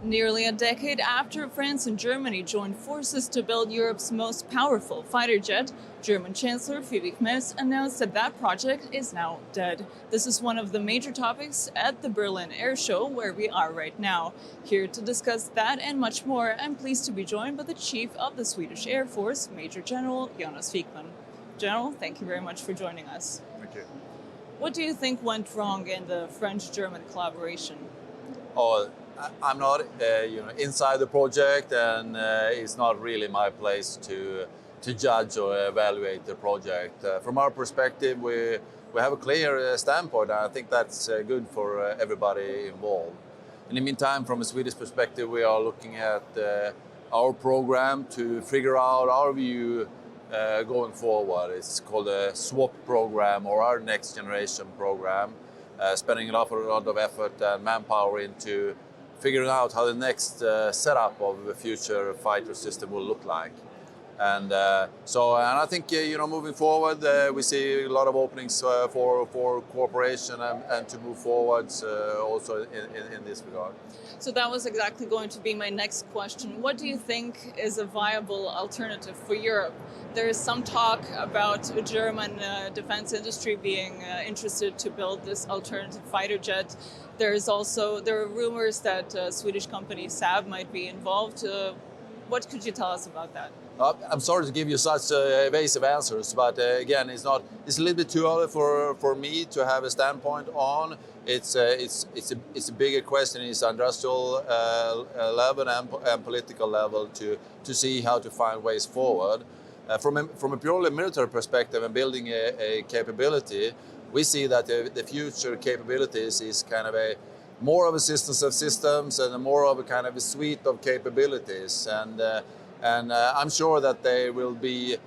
Nearly a decade after France and Germany joined forces to build Europe's most powerful fighter jet, German Chancellor Friedrich Merz announced that that project is now dead. This is one of the major topics at the Berlin Air Show, where we are right now. Here to discuss that and much more, I'm pleased to be joined by the Chief of the Swedish Air Force, Major General Jonas Wikman. General, thank you very much for joining us. Thank you. What do you think went wrong in the French-German collaboration? I'm not, inside the project, and it's not really my place to judge or evaluate the project. From our perspective, we have a clear standpoint, and I think that's good for everybody involved. In the meantime, from a Swedish perspective, we are looking at our program to figure out our view going forward. It's called a SWAP program, or our next generation program, spending a lot of effort and manpower into figuring out how the next setup of the future fighter system will look like. And I think moving forward, we see a lot of openings for cooperation and to move forwards also in this regard. So that was exactly going to be my next question. What do you think is a viable alternative for Europe? There is some talk about a German defense industry being interested to build this alternative fighter jet. There are rumors that Swedish company Saab might be involved. What could you tell us about that? I'm sorry to give you such evasive answers, but again, it's a little bit too early for me to have a standpoint on. It's a bigger question. It's industrial level and political level to see how to find ways forward. From a purely military perspective and building a capability, we see that the future capabilities is kind of more of a systems of systems and more of a kind of a suite of capabilities. And I'm sure that there will be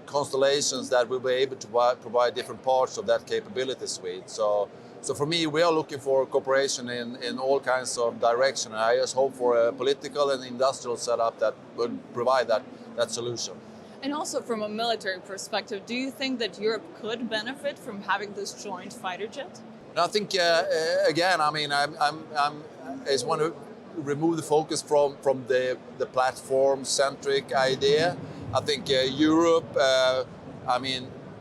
constellations that will be able to provide different parts of that capability suite. So for me, we are looking for cooperation in all kinds of direction. I just hope for a political and industrial setup that would provide that solution. And also from a military perspective, do you think that Europe could benefit from having this joint fighter jet? And I think again, I mean, I just want to remove the focus from the platform-centric idea. I think Europe,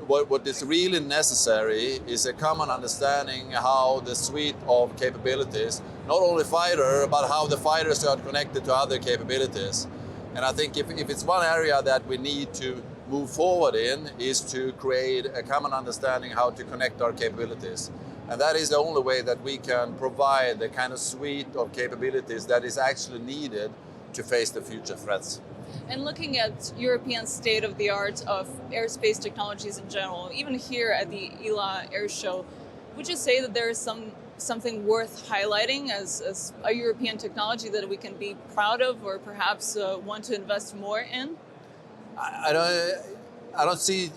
what is really necessary is a common understanding how the suite of capabilities, not only fighter, but how the fighters are connected to other capabilities. And I think if it's one area that we need to move forward in, is to create a common understanding how to connect our capabilities. And that is the only way that we can provide the kind of suite of capabilities that is actually needed to face the future threats. And looking at European state-of-the-art of airspace technologies in general, even here at the ILA Air Show, would you say that there is something worth highlighting as a European technology that we can be proud of or perhaps want to invest more in? I don't see,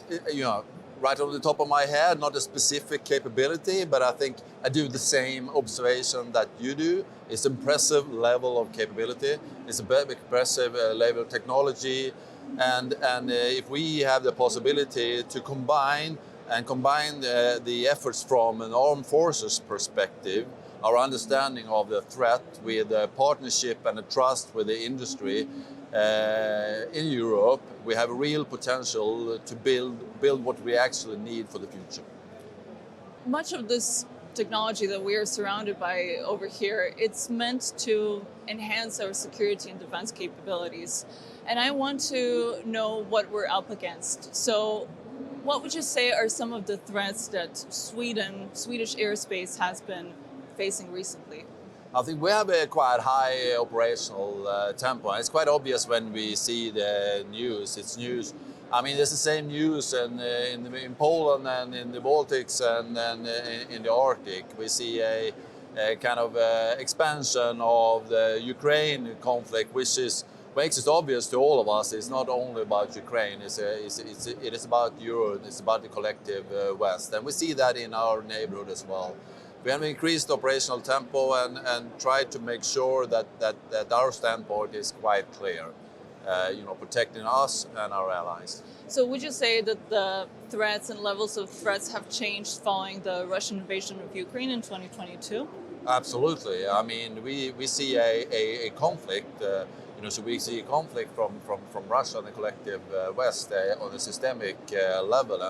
right on the top of my head, not a specific capability, but I think I do the same observation that you do. It's impressive level of capability. It's a very impressive level of technology. And if we have the possibility to combine the efforts from an armed forces perspective, our understanding of the threat with a partnership and a trust with the industry in Europe, we have a real potential to build what we actually need for the future. Much of this technology that we are surrounded by over here, it's meant to enhance our security and defense capabilities. And I want to know what we're up against. So what would you say are some of the threats that Swedish airspace has been facing recently? I think we have a quite high operational tempo. It's quite obvious when we see the news. It's news. I mean, it's the same news in Poland and in the Baltics and in the Arctic. We see a kind of expansion of the Ukraine conflict, which makes it obvious to all of us. It's not only about Ukraine. It is about Europe. It's about the collective West, and we see that in our neighborhood as well. We have increased operational tempo and tried to make sure that our standpoint is quite clear, protecting us and our allies. So would you say that the threats and levels of threats have changed following the Russian invasion of Ukraine in 2022? Absolutely. I mean, we see a conflict. So we see a conflict from Russia and the collective West on a systemic level,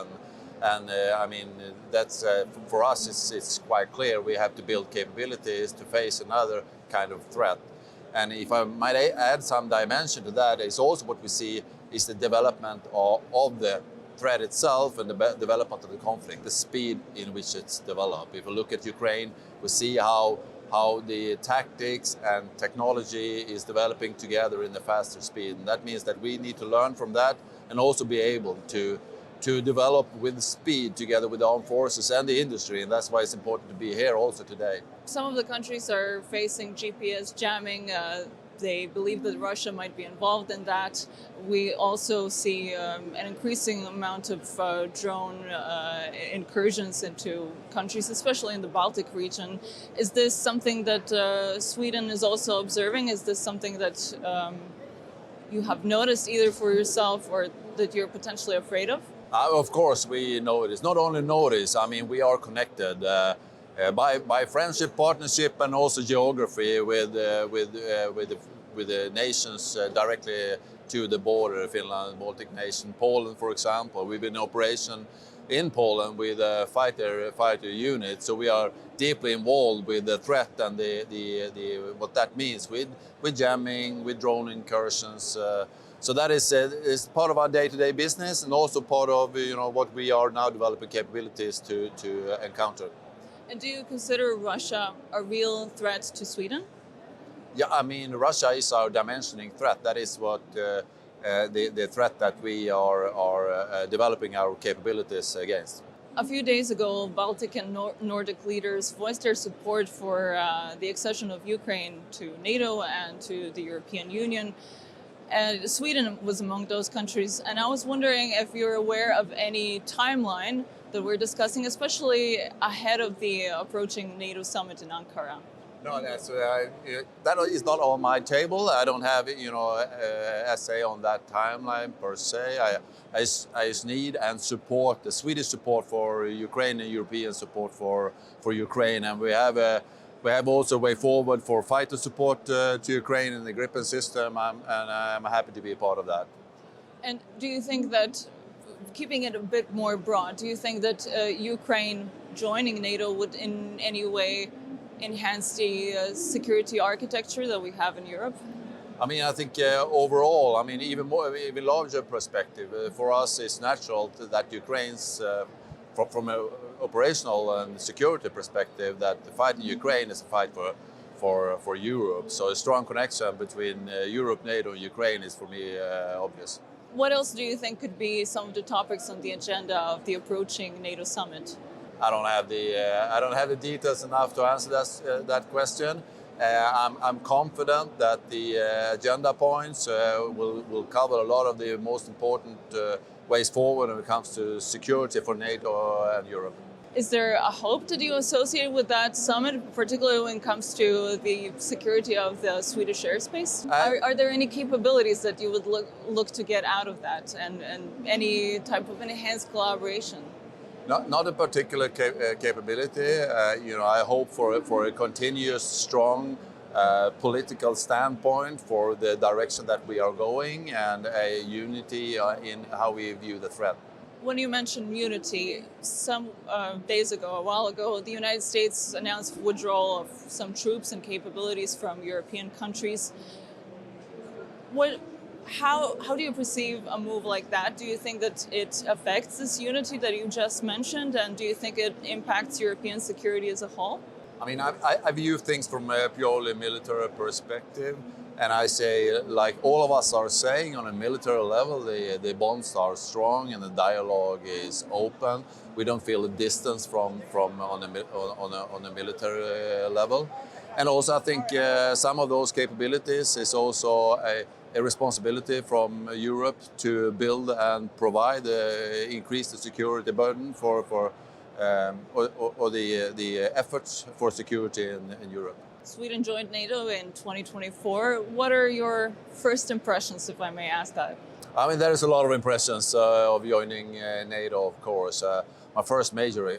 and I mean that's for us. It's quite clear we have to build capabilities to face another kind of threat. And if I might add some dimension to that, is also what we see is the development of the threat itself and the development of the conflict, the speed in which it's developed. If we look at Ukraine, we see how the tactics and technology is developing together in a faster speed. And that means that we need to learn from that and also be able to develop with speed together with the armed forces and the industry. And that's why it's important to be here also today. Some of the countries are facing GPS jamming. They believe that Russia might be involved in that. We also see an increasing amount of drone incursions into countries, especially in the Baltic region. Is this something that Sweden is also observing? Is this something that you have noticed either for yourself or that you're potentially afraid of? Of course, we notice. Not only notice, I mean, we are connected by friendship, partnership, and also geography with the nations directly to the border. Finland, Baltic nation, Poland, for example. We've been in operation in Poland with a fighter unit, so we are deeply involved with the threat and the what that means with jamming, with drone incursions. So that is part of our day-to-day business, and also part of what we are now developing capabilities to encounter. And do you consider Russia a real threat to Sweden? Yeah, I mean, Russia is our dimensioning threat. That is what the threat that we are developing our capabilities against. A few days ago, Baltic and Nordic leaders voiced their support for the accession of Ukraine to NATO and to the European Union. And Sweden was among those countries. And I was wondering if you're aware of any timeline that we're discussing, especially ahead of the approaching NATO summit in Ankara. No, that is not on my table. I don't have essay on that timeline per se. I just need and support the Swedish support for Ukraine and European support for Ukraine, and we have also a way forward for fighter support to Ukraine in the Gripen system, and I'm happy to be a part of that. And do you think that, keeping it a bit more broad, do you think that Ukraine joining NATO would in any way enhance the security architecture that we have in Europe? I mean, I think overall, I mean, even larger perspective, for us it's natural that Ukraine's, from an operational and security perspective, that the fight in Ukraine is a fight for Europe. So a strong connection between Europe, NATO, and Ukraine is for me obvious. What else do you think could be some of the topics on the agenda of the approaching NATO summit? I don't have the details enough to answer that question. I'm confident that the agenda points will cover a lot of the most important ways forward when it comes to security for NATO and Europe. Is there a hope that you associate with that summit, particularly when it comes to the security of the Swedish airspace? Are there any capabilities that you would look to get out of that, and any type of enhanced collaboration? Not a particular capability. I hope for a continuous, strong political standpoint for the direction that we are going, and a unity in how we view the threat. When you mentioned unity, some days ago, a while ago, the United States announced withdrawal of some troops and capabilities from European countries. How do you perceive a move like that? Do you think that it affects this unity that you just mentioned, and do you think it impacts European security as a whole? I mean, I view things from a purely military perspective. And I say, like all of us are saying, on a military level, the bonds are strong and the dialogue is open. We don't feel a distance from on a military level. And also, I think some of those capabilities is also a responsibility from Europe to build and provide, increase the security burden or the efforts for security in Europe. Sweden joined NATO in 2024. What are your first impressions, if I may ask that? I mean, there is a lot of impressions of joining NATO, of course. My first major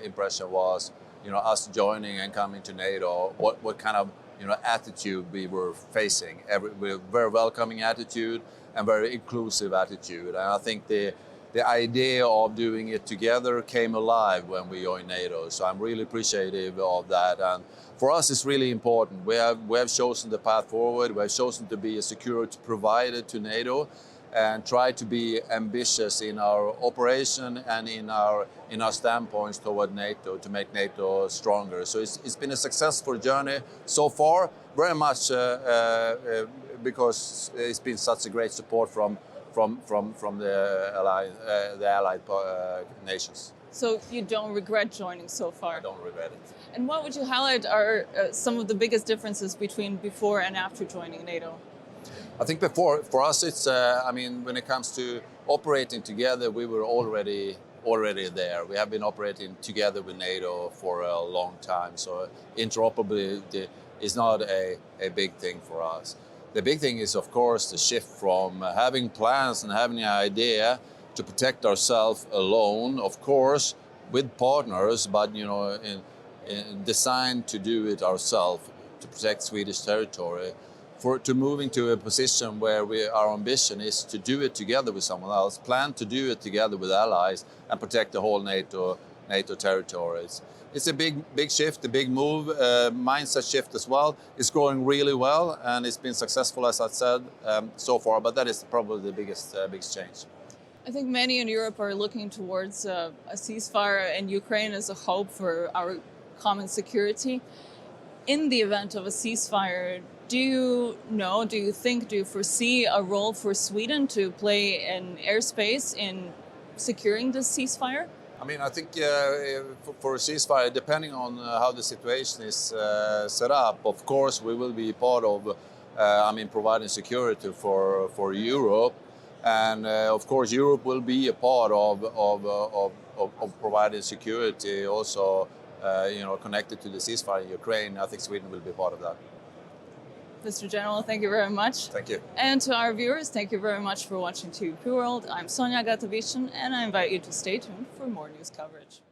impression was us joining and coming to NATO, what kind of attitude we were facing. Very welcoming attitude and very inclusive attitude. And I think the idea of doing it together came alive when we joined NATO. So I'm really appreciative of that. And for us, it's really important. We have chosen the path forward. We have chosen to be a security provider to NATO and try to be ambitious in our operation and in our standpoints toward NATO to make NATO stronger. So it's been a successful journey so far, very much because it's been such a great support from the allied nations. So you don't regret joining so far? I don't regret it. And what would you highlight are some of the biggest differences between before and after joining NATO? I think before, for us, it's, when it comes to operating together, we were already there. We have been operating together with NATO for a long time. So interoperability is not a big thing for us. The big thing is, of course, the shift from having plans and having an idea to protect ourselves alone, of course, with partners, but designed to do it ourselves to protect Swedish territory, to moving to a position where our ambition is to do it together with someone else, plan to do it together with allies, and protect the whole NATO territories. It's a big shift, a big move, mindset shift as well. It's growing really well, and it's been successful, as I said, so far. But that is probably the biggest change. I think many in Europe are looking towards a ceasefire in Ukraine as a hope for our common security. In the event of a ceasefire, do you foresee a role for Sweden to play in airspace in securing this ceasefire? I think for a ceasefire, depending on how the situation is set up, of course we will be part of providing security for Europe. And of course, Europe will be a part of providing security also, connected to the ceasefire in Ukraine. I think Sweden will be part of that. Mr. General, thank you very much. Thank you. And to our viewers, thank you very much for watching TVP World. I'm Sonja, Agata, Bišćan, and I invite you to stay tuned for more news coverage.